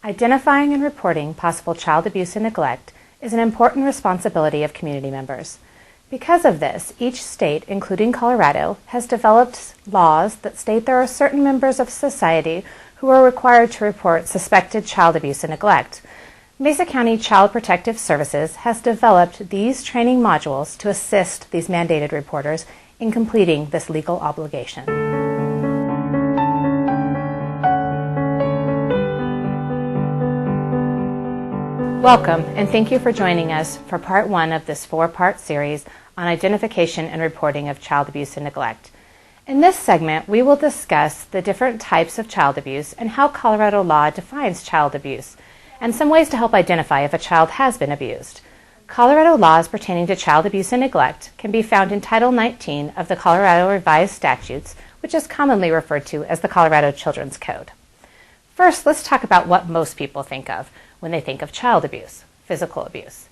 Identifying and reporting possible child abuse and neglect is an important responsibility of community members. Because of this, each state, including Colorado, has developed laws that state there are certain members of society who are required to report suspected child abuse and neglect. Mesa County Child Protective Services has developed these training modules to assist these mandated reporters in completing this legal obligation. Welcome, and thank you for joining us for part one of this four-part series on identification and reporting of child abuse and neglect. In this segment, we will discuss the different types of child abuse and how Colorado law defines child abuse, and some ways to help identify if a child has been abused. Colorado laws pertaining to child abuse and neglect can be found in Title 19 of the Colorado Revised Statutes, which is commonly referred to as the Colorado Children's Code. First, let's talk about what most people think of when they think of child abuse, physical abuse.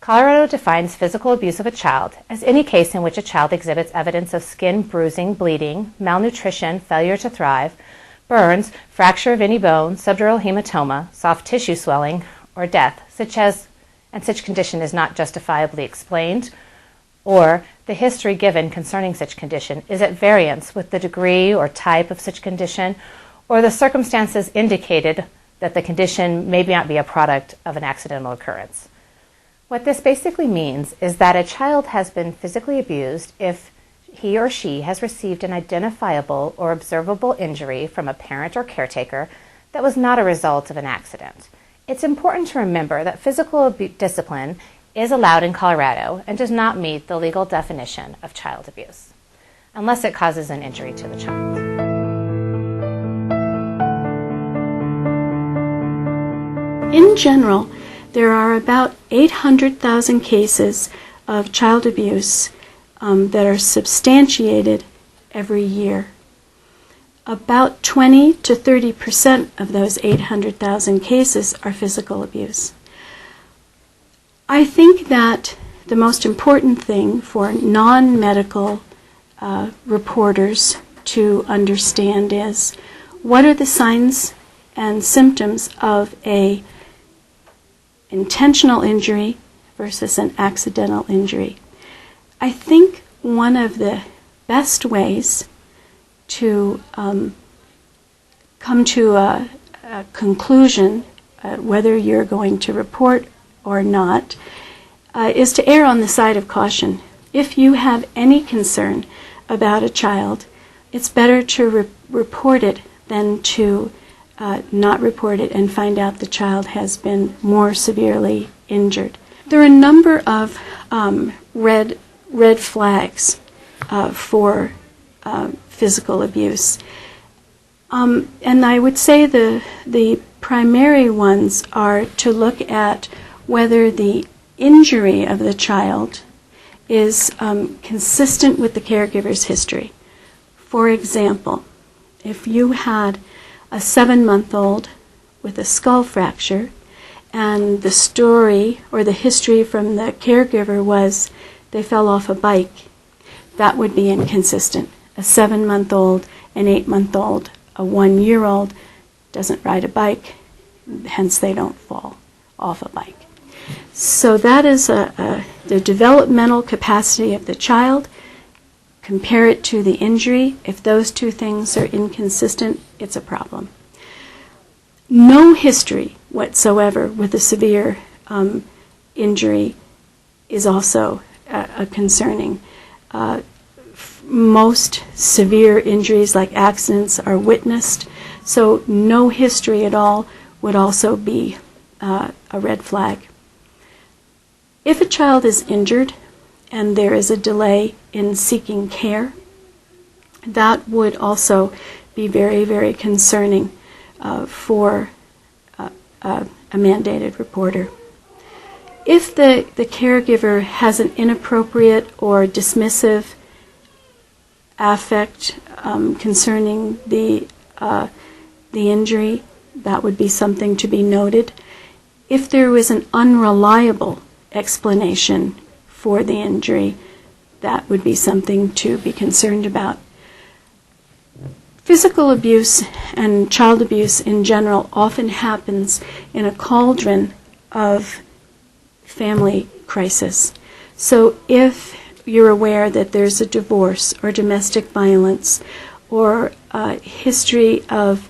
Colorado defines physical abuse of a child as any case in which a child exhibits evidence of skin bruising, bleeding, malnutrition, failure to thrive, burns, fracture of any bone, subdural hematoma, soft tissue swelling, or death, such condition is not justifiably explained, or the history given concerning such condition is at variance with the degree or type of such condition, or the circumstances indicated that the condition may not be a product of an accidental occurrence. What this basically means is that a child has been physically abused if he or she has received an identifiable or observable injury from a parent or caretaker that was not a result of an accident. It's important to remember that physical discipline is allowed in Colorado and does not meet the legal definition of child abuse, unless it causes an injury to the child. In general, there are about 800,000 cases of child abuse that are substantiated every year. About 20 to 30% of those 800,000 cases are physical abuse. I think that the most important thing for non-medical reporters to understand is what are the signs and symptoms of an intentional injury versus an accidental injury. I think one of the best ways to come to a conclusion whether you're going to report or not is to err on the side of caution. If you have any concern about a child, it's better to report it than to not report it and find out the child has been more severely injured. There are a number of red flags for physical abuse. And I would say the primary ones are to look at whether the injury of the child is consistent with the caregiver's history. For example, if you had a 7-month-old with a skull fracture and the story or the history from the caregiver was they fell off a bike, that would be inconsistent. A 7-month-old, an 8-month-old, a 1-year-old doesn't ride a bike, hence they don't fall off a bike. So that is the developmental capacity of the child. Compare it to the injury. If those two things are inconsistent, it's a problem. No history whatsoever with a severe injury is also concerning. Most severe injuries like accidents are witnessed, so no history at all would also be a red flag. If a child is injured and there is a delay in seeking care, that would also be very, very concerning for a mandated reporter. If the caregiver has an inappropriate or dismissive affect concerning the injury, that would be something to be noted. If there was an unreliable explanation for the injury, that would be something to be concerned about. Physical abuse and child abuse in general often happens in a cauldron of family crisis. So if you're aware that there's a divorce or domestic violence or a history of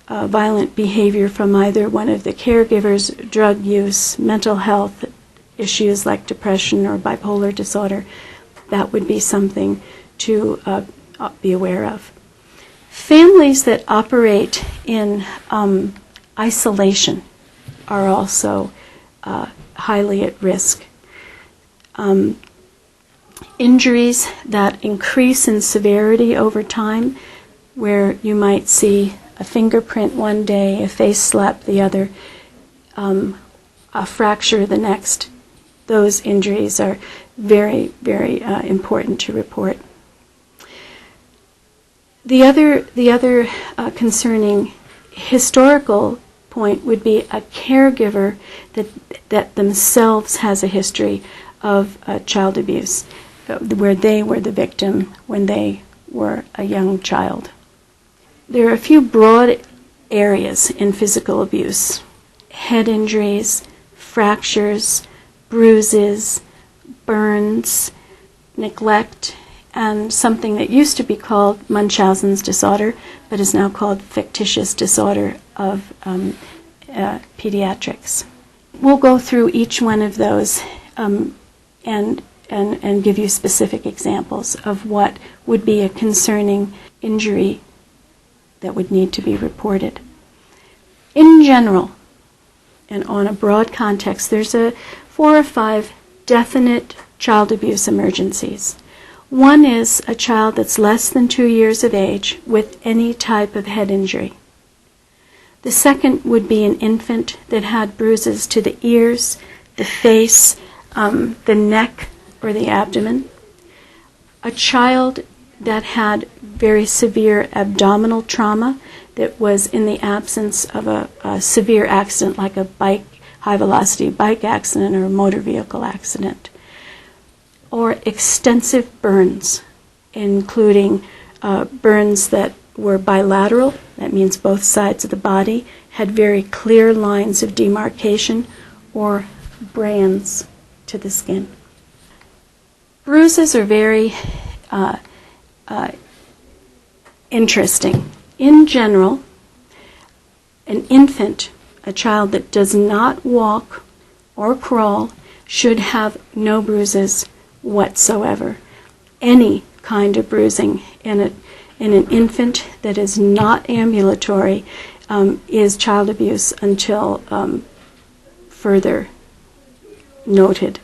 violent behavior from either one of the caregivers, drug use, mental health issues like depression or bipolar disorder, that would be something to be aware of. Families that operate in isolation are also highly at risk. Injuries that increase in severity over time, where you might see a fingerprint one day, a face slap the other, a fracture the next. Those injuries are very, very important to report. The other concerning historical point would be a caregiver that themselves has a history of child abuse, where they were the victim when they were a young child. There are a few broad areas in physical abuse: head injuries, fractures, bruises, burns, neglect, and something that used to be called Munchausen's disorder, but is now called fictitious disorder of pediatrics. We'll go through each one of those and give you specific examples of what would be a concerning injury that would need to be reported. In general, and on a broad context, there's 4 or 5 definite child abuse emergencies. One is a child that's less than 2 years of age with any type of head injury. The second would be an infant that had bruises to the ears, the face, the neck, or the abdomen. A child that had very severe abdominal trauma that was in the absence of a severe accident like a high-velocity bike accident or a motor vehicle accident. Or extensive burns, including burns that were bilateral, that means both sides of the body, had very clear lines of demarcation, or brands to the skin. Bruises are very interesting. In general, an infant, a child that does not walk or crawl, should have no bruises whatsoever. Any kind of bruising in an infant that is not ambulatory is child abuse until further noted.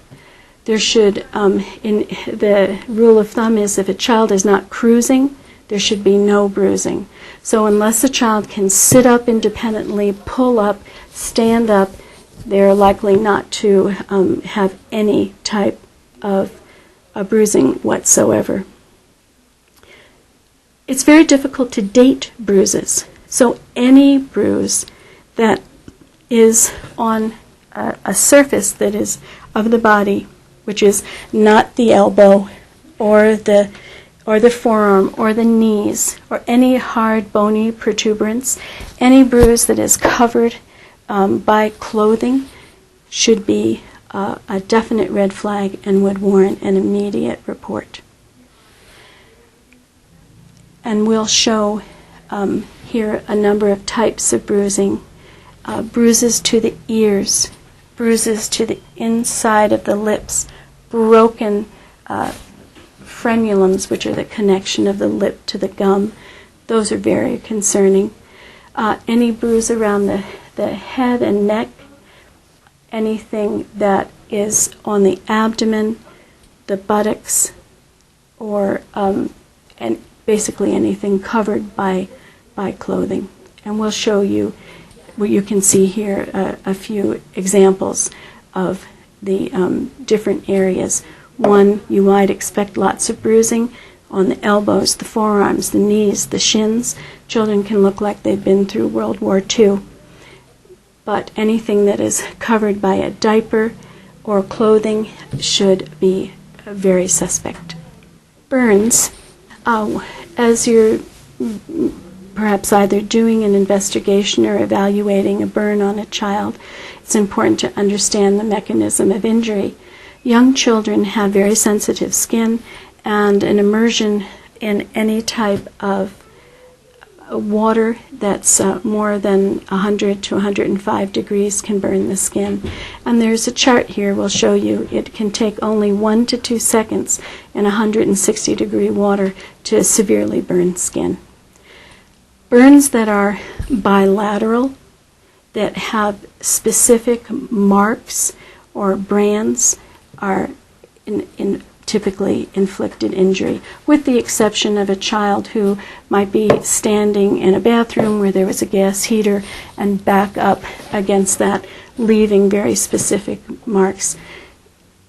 There should, in the rule of thumb is if a child is not cruising, there should be no bruising. So unless a child can sit up independently, pull up, stand up, they're likely not to have any type of bruising whatsoever. It's very difficult to date bruises. So any bruise that is on a surface that is of the body, which is not the elbow or the forearm or the knees or any hard bony protuberance, any bruise that is covered by clothing should be a definite red flag and would warrant an immediate report. And we'll show here a number of types of bruising. Bruises to the ears, bruises to the inside of the lips, broken frenulums, which are the connection of the lip to the gum. Those are very concerning. Any bruise around the head and neck, anything that is on the abdomen, the buttocks, or and basically anything covered by clothing. And we'll show you what you can see here, a few examples of the different areas. One, you might expect lots of bruising on the elbows, the forearms, the knees, the shins. Children can look like they've been through World War II. But anything that is covered by a diaper or clothing should be very suspect. Burns, as you're perhaps either doing an investigation or evaluating a burn on a child, it's important to understand the mechanism of injury. Young children have very sensitive skin, and an immersion in any type of water that's more than 100 to 105 degrees can burn the skin. And there's a chart here we'll show you. It can take only 1 to 2 seconds in 160 degree water to severely burn skin. Burns that are bilateral, that have specific marks or brands, are typically inflicted injury, with the exception of a child who might be standing in a bathroom where there was a gas heater and back up against that, leaving very specific marks.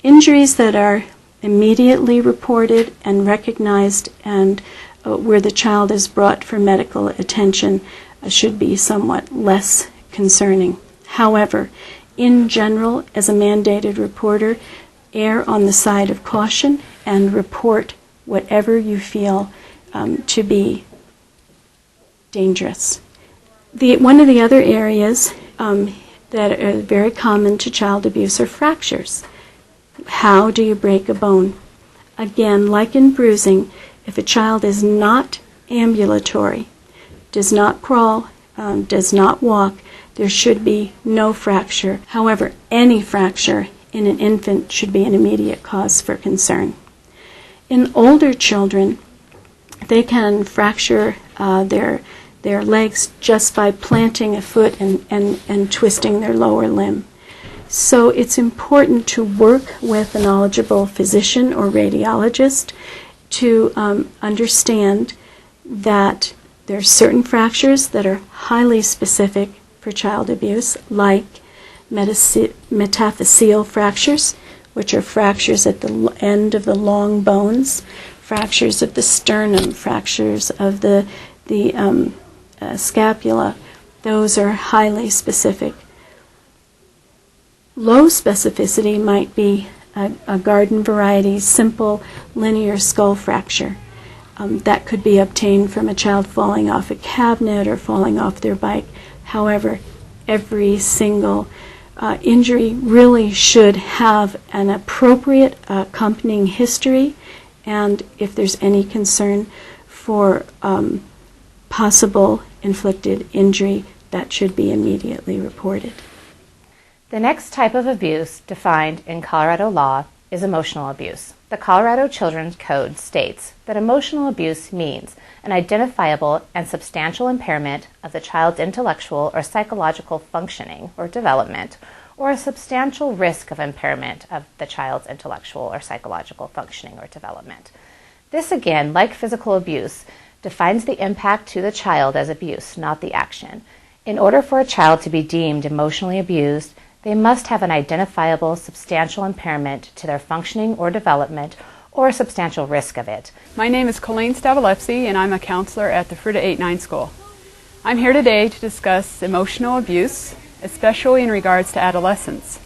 Injuries that are immediately reported and recognized and where the child is brought for medical attention should be somewhat less concerning. However, in general, as a mandated reporter, err on the side of caution and report whatever you feel to be dangerous. One of the other areas that are very common to child abuse are fractures. How do you break a bone? Again, like in bruising, if a child is not ambulatory, does not crawl, does not walk, there should be no fracture. However, any fracture in an infant should be an immediate cause for concern. In older children, they can fracture their legs just by planting a foot and twisting their lower limb. So it's important to work with a knowledgeable physician or radiologist to understand that there are certain fractures that are highly specific for child abuse, like metaphyseal fractures, which are fractures at the end of the long bones, fractures of the sternum, fractures of the scapula. Those are highly specific. Low specificity might be a garden variety, simple linear skull fracture. That could be obtained from a child falling off a cabinet or falling off their bike. However, every single injury really should have an appropriate accompanying history, and if there's any concern for possible inflicted injury, that should be immediately reported. The next type of abuse defined in Colorado law is emotional abuse. The Colorado Children's Code states that emotional abuse means an identifiable and substantial impairment of the child's intellectual or psychological functioning or development, or a substantial risk of impairment of the child's intellectual or psychological functioning or development. This, again, like physical abuse, defines the impact to the child as abuse, not the action. In order for a child to be deemed emotionally abused, they must have an identifiable substantial impairment to their functioning or development, or a substantial risk of it. My name is Colleen Stavelefsky, and I'm a counselor at the Fruta 8-9 school. I'm here today to discuss emotional abuse, especially in regards to adolescents.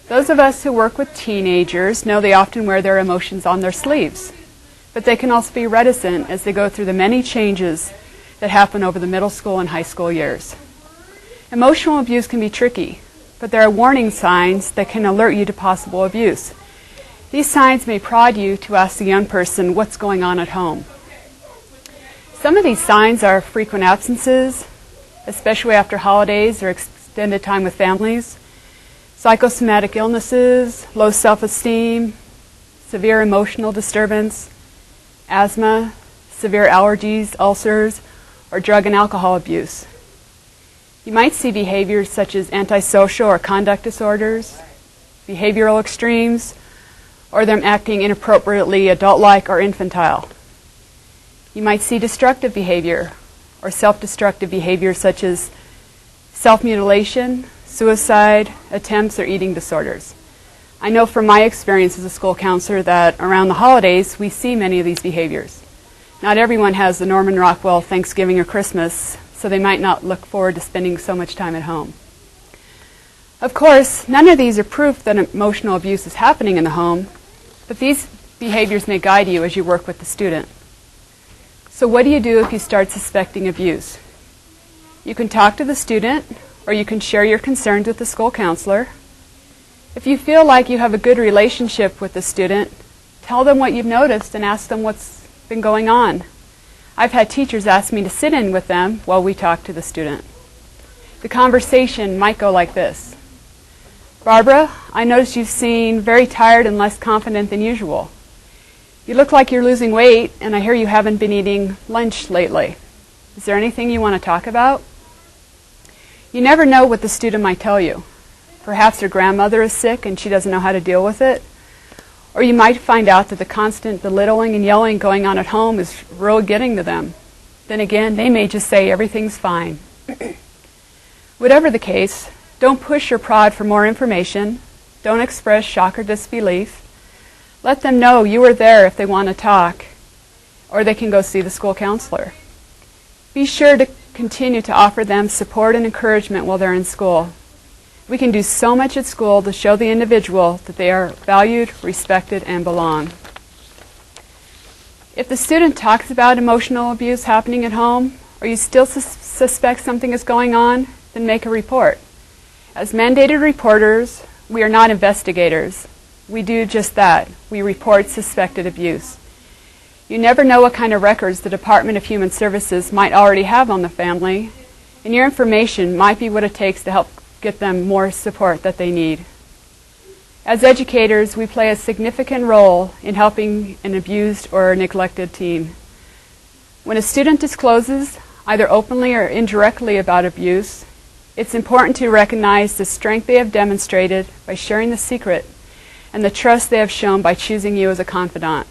Those of us who work with teenagers know they often wear their emotions on their sleeves, but they can also be reticent as they go through the many changes that happen over the middle school and high school years. Emotional abuse can be tricky, but there are warning signs that can alert you to possible abuse. These signs may prod you to ask the young person what's going on at home. Some of these signs are frequent absences, especially after holidays or extended time with families, psychosomatic illnesses, low self-esteem, severe emotional disturbance, asthma, severe allergies, ulcers, or drug and alcohol abuse. You might see behaviors such as antisocial or conduct disorders, behavioral extremes, or them acting inappropriately adult-like or infantile. You might see destructive behavior or self-destructive behavior such as self-mutilation, suicide, attempts, or eating disorders. I know from my experience as a school counselor that around the holidays we see many of these behaviors. Not everyone has the Norman Rockwell Thanksgiving or Christmas, so they might not look forward to spending so much time at home. Of course, none of these are proof that emotional abuse is happening in the home, but these behaviors may guide you as you work with the student. So what do you do if you start suspecting abuse? You can talk to the student, or you can share your concerns with the school counselor. If you feel like you have a good relationship with the student, tell them what you've noticed and ask them what's been going on. I've had teachers ask me to sit in with them while we talk to the student. The conversation might go like this. Barbara, I noticed you seem very tired and less confident than usual. You look like you're losing weight, and I hear you haven't been eating lunch lately. Is there anything you want to talk about? You never know what the student might tell you. Perhaps her grandmother is sick and she doesn't know how to deal with it. Or you might find out that the constant belittling and yelling going on at home is really getting to them. Then again, they may just say everything's fine. Whatever the case, don't push or prod for more information. Don't express shock or disbelief. Let them know you are there if they want to talk, or they can go see the school counselor. Be sure to continue to offer them support and encouragement while they're in school. We can do so much at school to show the individual that they are valued, respected, and belong. If the student talks about emotional abuse happening at home, or you still suspect something is going on, then make a report. As mandated reporters, we are not investigators. We do just that. We report suspected abuse. You never know what kind of records the Department of Human Services might already have on the family, and your information might be what it takes to help get them more support that they need. As educators, we play a significant role in helping an abused or neglected teen. When a student discloses, either openly or indirectly, about abuse, it's important to recognize the strength they have demonstrated by sharing the secret and the trust they have shown by choosing you as a confidant.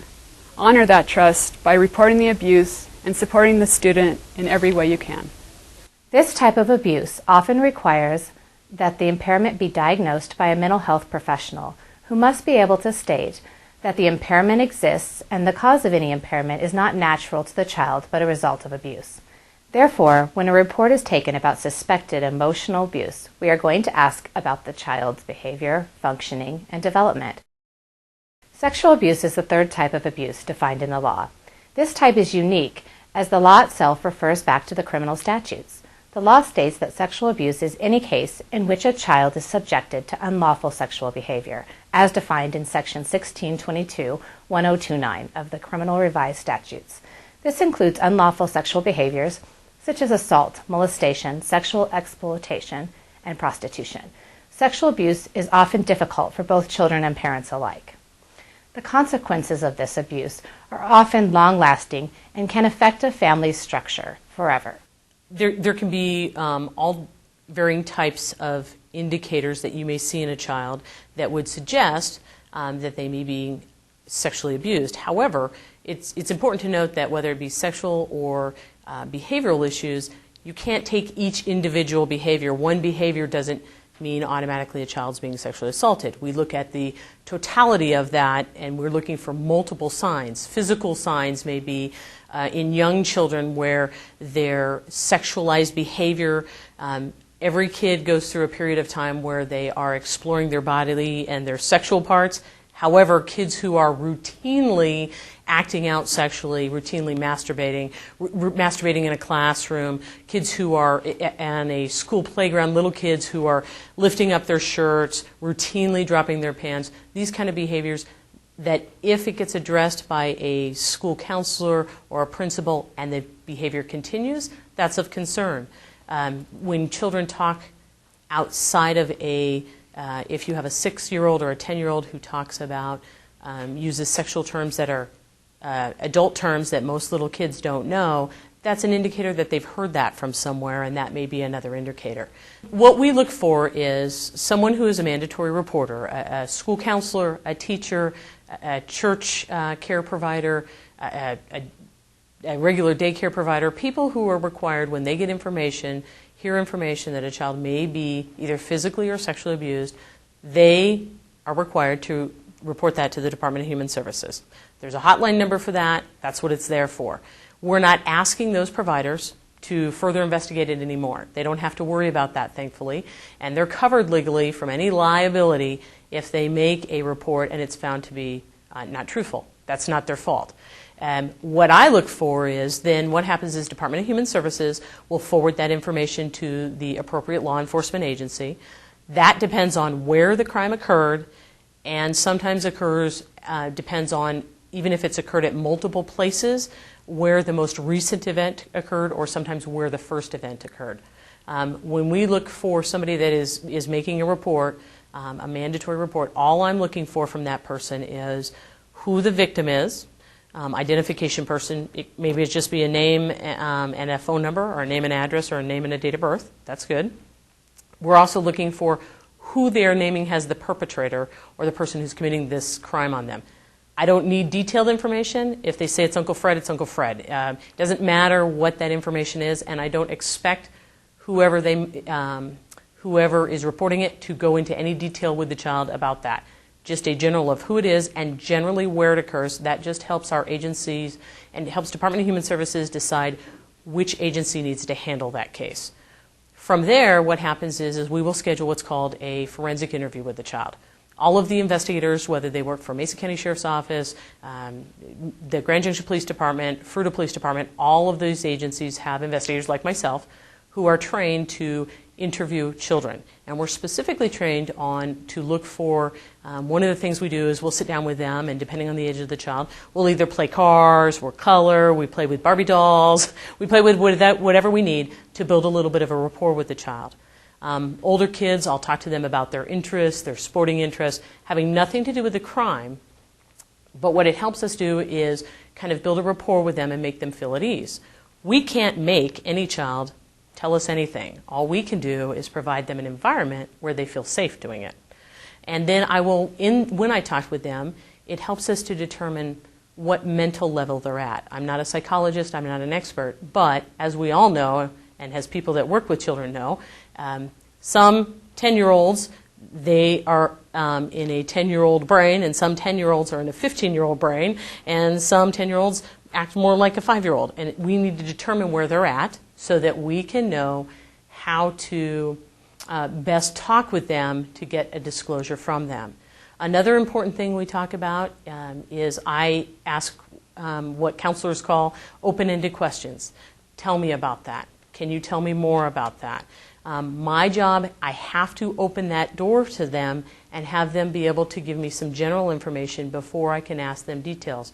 Honor that trust by reporting the abuse and supporting the student in every way you can. This type of abuse often requires that the impairment be diagnosed by a mental health professional who must be able to state that the impairment exists and the cause of any impairment is not natural to the child but a result of abuse. Therefore, when a report is taken about suspected emotional abuse, we are going to ask about the child's behavior, functioning, and development. Sexual abuse is the third type of abuse defined in the law. This type is unique as the law itself refers back to the criminal statutes. The law states that sexual abuse is any case in which a child is subjected to unlawful sexual behavior, as defined in Section 1622-1029 of the Criminal Revised Statutes. This includes unlawful sexual behaviors such as assault, molestation, sexual exploitation, and prostitution. Sexual abuse is often difficult for both children and parents alike. The consequences of this abuse are often long-lasting and can affect a family's structure forever. There can be all varying types of indicators that you may see in a child that would suggest that they may be sexually abused. However, it's important to note that whether it be sexual or behavioral issues, you can't take each individual behavior. One behavior doesn't mean automatically a child's being sexually assaulted. We look at the totality of that, and we're looking for multiple signs. Physical signs may be in young children where their sexualized behavior, every kid goes through a period of time where they are exploring their body and their sexual parts. However, kids who are routinely acting out sexually, routinely masturbating in a classroom, kids who are on a school playground, little kids who are lifting up their shirts, routinely dropping their pants, these kind of behaviors that if it gets addressed by a school counselor or a principal and the behavior continues, that's of concern. When children talk outside of if you have a 6-year-old or a 10-year-old who talks about, uses sexual terms that are adult terms that most little kids don't know, that's an indicator that they've heard that from somewhere, and that may be another indicator. What we look for is someone who is a mandatory reporter, a school counselor, a teacher, a church care provider, a regular daycare provider, people who are required when they get information, hear information that a child may be either physically or sexually abused, they are required to report that to the Department of Human Services. There's a hotline number for that. That's what it's there for. We're not asking those providers to further investigate it anymore. They don't have to worry about that, thankfully, and they're covered legally from any liability if they make a report and it's found to be not truthful. That's not their fault. What I look for is then what happens is Department of Human Services will forward that information to the appropriate law enforcement agency. That depends on where the crime occurred, and sometimes depends on, even if it's occurred at multiple places, where the most recent event occurred, or sometimes where the first event occurred. When we look for somebody that is making a report, a mandatory report, all I'm looking for from that person is who the victim is, identification person. Maybe it's just be a name and a phone number, or a name and address, or a name and a date of birth. That's good. We're also looking for who they are naming as the perpetrator, or the person who's committing this crime on them. I don't need detailed information. If they say it's Uncle Fred, it's Uncle Fred. It doesn't matter what that information is, and I don't expect whoever is reporting it to go into any detail with the child about that. Just a general of who it is and generally where it occurs. That just helps our agencies and helps Department of Human Services decide which agency needs to handle that case. From there, what happens is we will schedule what's called a forensic interview with the child. All of the investigators, whether they work for Mesa County Sheriff's Office, the Grand Junction Police Department, Fruita Police Department, all of these agencies have investigators like myself who are trained to interview children. And we're specifically trained to look for, one of the things we do is we'll sit down with them, and depending on the age of the child, we'll either play cars, we'll color, we play with Barbie dolls, we play with whatever we need to build a little bit of a rapport with the child. Older kids, I'll talk to them about their interests, their sporting interests, having nothing to do with the crime, but what it helps us do is kind of build a rapport with them and make them feel at ease. We can't make any child tell us anything. All we can do is provide them an environment where they feel safe doing it. And then when I talk with them, it helps us to determine what mental level they're at. I'm not a psychologist, I'm not an expert, but as we all know, and as people that work with children know, some 10-year-olds, they are in a 10-year-old brain, and some 10-year-olds are in a 15-year-old brain, and some 10-year-olds act more like a 5-year-old. And we need to determine where they're at so that we can know how to best talk with them to get a disclosure from them. Another important thing we talk about is I ask what counselors call open-ended questions. Tell me about that. Can you tell me more about that? My job, I have to open that door to them and have them be able to give me some general information before I can ask them details.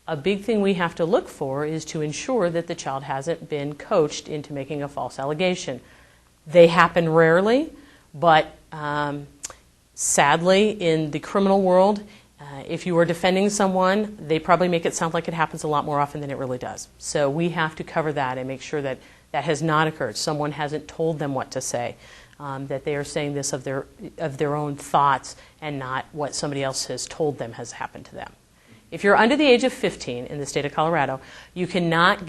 A big thing we have to look for is to ensure that the child hasn't been coached into making a false allegation. They happen rarely, but sadly, in the criminal world, if you are defending someone, they probably make it sound like it happens a lot more often than it really does. So we have to cover that and make sure that that has not occurred. Someone hasn't told them what to say, that they are saying this of their own thoughts and not what somebody else has told them has happened to them. If you're under the age of 15 in the state of Colorado, you cannot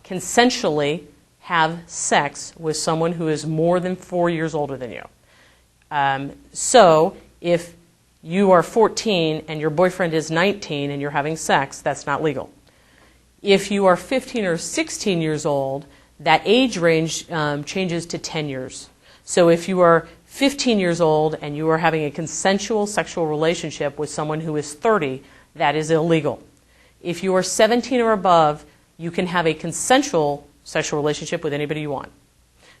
consensually have sex with someone who is more than 4 years older than you. So if you are 14 and your boyfriend is 19 and you're having sex, that's not legal. If you are 15 or 16 years old, that age range changes to 10 years. So if you are 15 years old and you are having a consensual sexual relationship with someone who is 30, that is illegal. If you are 17 or above, you can have a consensual sexual relationship with anybody you want,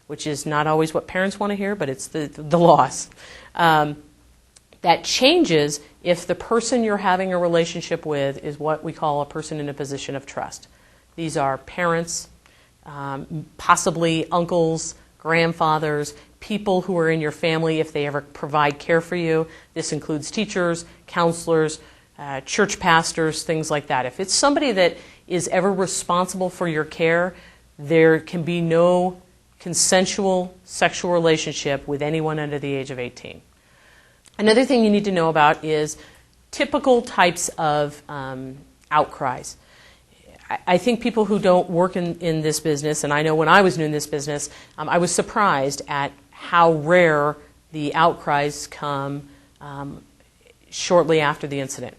which is not always what parents want to hear, but it's the laws. That changes if the person you're having a relationship with is what we call a person in a position of trust. These are parents, possibly uncles, grandfathers, people who are in your family if they ever provide care for you. This includes teachers, counselors, church pastors, things like that. If it's somebody that is ever responsible for your care, there can be no consensual sexual relationship with anyone under the age of 18. Another thing you need to know about is typical types of outcries. I think people who don't work in this business, and I know when I was new in this business, I was surprised at how rare the outcries come shortly after the incident.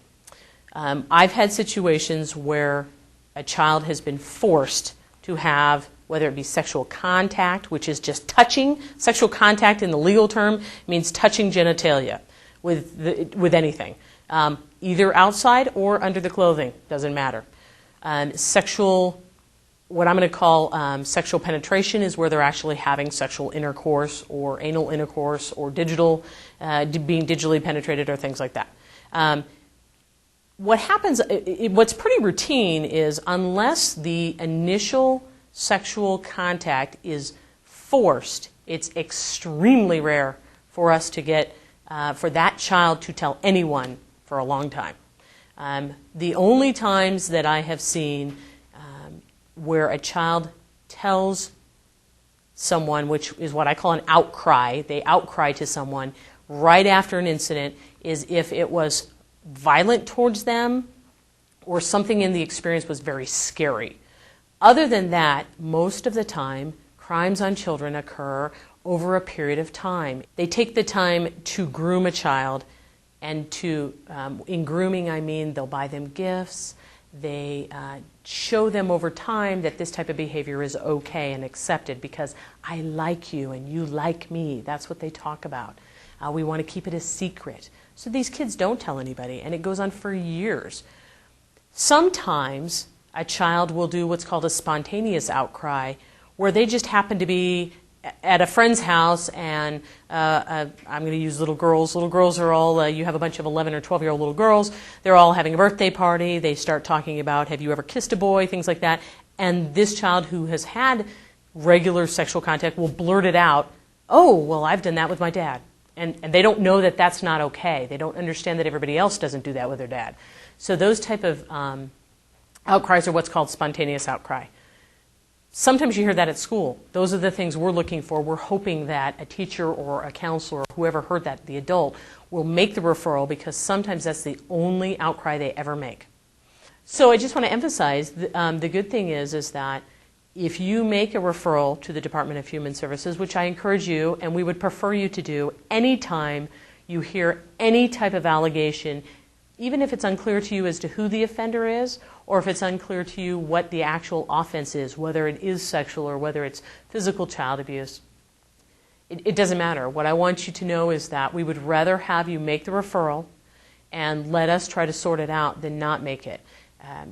I've had situations where a child has been forced to have, whether it be sexual contact, which is just touching. Sexual contact in the legal term means touching genitalia with anything, either outside or under the clothing, doesn't matter. What I'm going to call sexual penetration is where they're actually having sexual intercourse or anal intercourse or being digitally penetrated or things like that. What happens, what's pretty routine is unless the initial sexual contact is forced, it's extremely rare for us to get, for that child to tell anyone for a long time. The only times that I have seen where a child tells someone, which is what I call an outcry, they outcry to someone right after an incident, is if it was violent towards them or something in the experience was very scary. Other than that, most of the time, crimes on children occur over a period of time. They take the time to groom a child, and in grooming I mean they'll buy them gifts, they show them over time that this type of behavior is okay and accepted because I like you and you like me. That's what they talk about. We want to keep it a secret. So these kids don't tell anybody, and it goes on for years. Sometimes a child will do what's called a spontaneous outcry, where they just happen to be at a friend's house, and I'm going to use little girls. Little girls are all, you have a bunch of 11 or 12-year-old little girls. They're all having a birthday party. They start talking about, have you ever kissed a boy, things like that. And this child who has had regular sexual contact will blurt it out, oh, well, I've done that with my dad. And they don't know that that's not okay. They don't understand that everybody else doesn't do that with their dad. So those type of outcries are what's called spontaneous outcry. Sometimes you hear that at school. Those are the things we're looking for. We're hoping that a teacher or a counselor or whoever heard that, the adult, will make the referral, because sometimes that's the only outcry they ever make. So I just want to emphasize the good thing is that if you make a referral to the Department of Human Services, which I encourage you and we would prefer you to do anytime you hear any type of allegation, even if it's unclear to you as to who the offender is, or if it's unclear to you what the actual offense is, whether it is sexual or whether it's physical child abuse, it doesn't matter. What I want you to know is that we would rather have you make the referral and let us try to sort it out than not make it.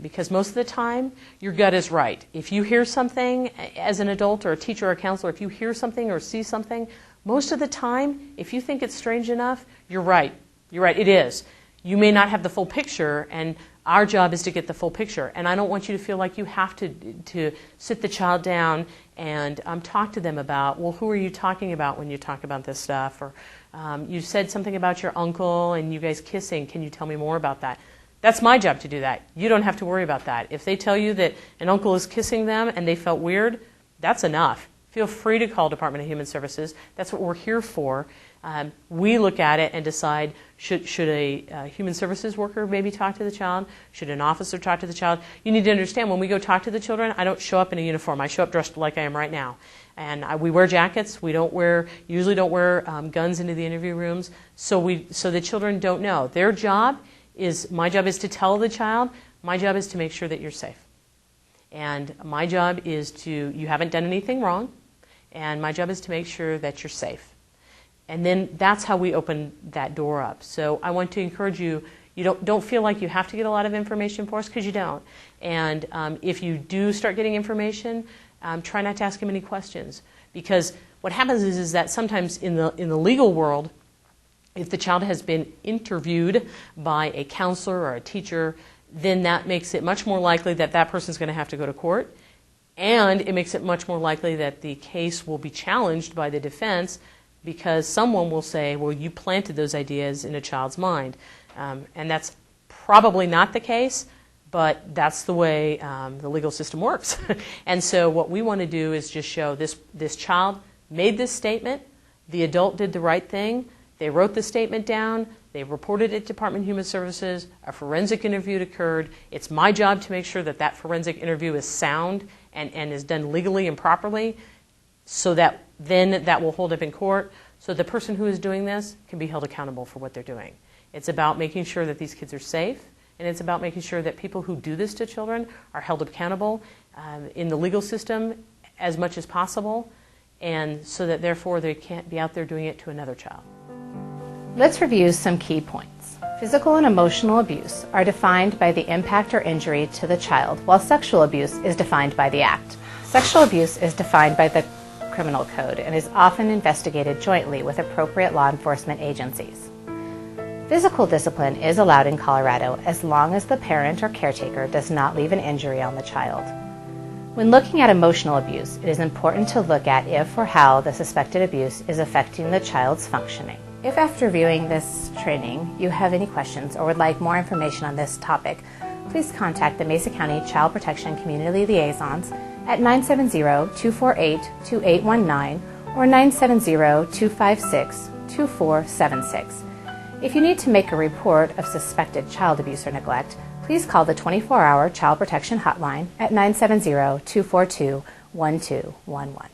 Because most of the time, your gut is right. If you hear something as an adult or a teacher or a counselor, if you hear something or see something, most of the time, if you think it's strange enough, you're right. You're right, it is. You may not have the full picture, and our job is to get the full picture. And I don't want you to feel like you have to sit the child down and talk to them about, well, who are you talking about when you talk about this stuff? Or you said something about your uncle and you guys kissing. Can you tell me more about that? That's my job to do that. You don't have to worry about that. If they tell you that an uncle is kissing them and they felt weird, that's enough. Feel free to call Department of Human Services. That's what we're here for. We look at it and decide, should a human services worker maybe talk to the child? Should an officer talk to the child? You need to understand, when we go talk to the children, I don't show up in a uniform. I show up dressed like I am right now. And we wear jackets. We usually don't wear guns into the interview rooms, so the children don't know. My job is to tell the child, my job is to make sure that you're safe. And my job is you haven't done anything wrong, and my job is to make sure that you're safe. And then that's how we open that door up. So I want to encourage you, don't feel like you have to get a lot of information for us, because you don't. And if you do start getting information, try not to ask him any questions. Because what happens is that sometimes in the legal world, if the child has been interviewed by a counselor or a teacher, then that makes it much more likely that that person's going to have to go to court. And it makes it much more likely that the case will be challenged by the defense, because someone will say, well, you planted those ideas in a child's mind. And that's probably not the case, but that's the way the legal system works. And so what we want to do is just show this child made this statement, the adult did the right thing, they wrote the statement down, they reported it to Department of Human Services, a forensic interview occurred. It's my job to make sure that that forensic interview is sound and is done legally and properly, so that then that will hold up in court, so the person who is doing this can be held accountable for what they're doing. It's about making sure that these kids are safe, and it's about making sure that people who do this to children are held accountable in the legal system as much as possible, and so that therefore they can't be out there doing it to another child. Let's review some key points. Physical and emotional abuse are defined by the impact or injury to the child, while sexual abuse is defined by the act. Sexual abuse is defined by the criminal code and is often investigated jointly with appropriate law enforcement agencies. Physical discipline is allowed in Colorado as long as the parent or caretaker does not leave an injury on the child. When looking at emotional abuse, it is important to look at if or how the suspected abuse is affecting the child's functioning. If after viewing this training you have any questions or would like more information on this topic, please contact the Mesa County Child Protection Community Liaisons at 970-248-2819 or 970-256-2476. If you need to make a report of suspected child abuse or neglect, please call the 24-hour Child Protection Hotline at 970-242-1211.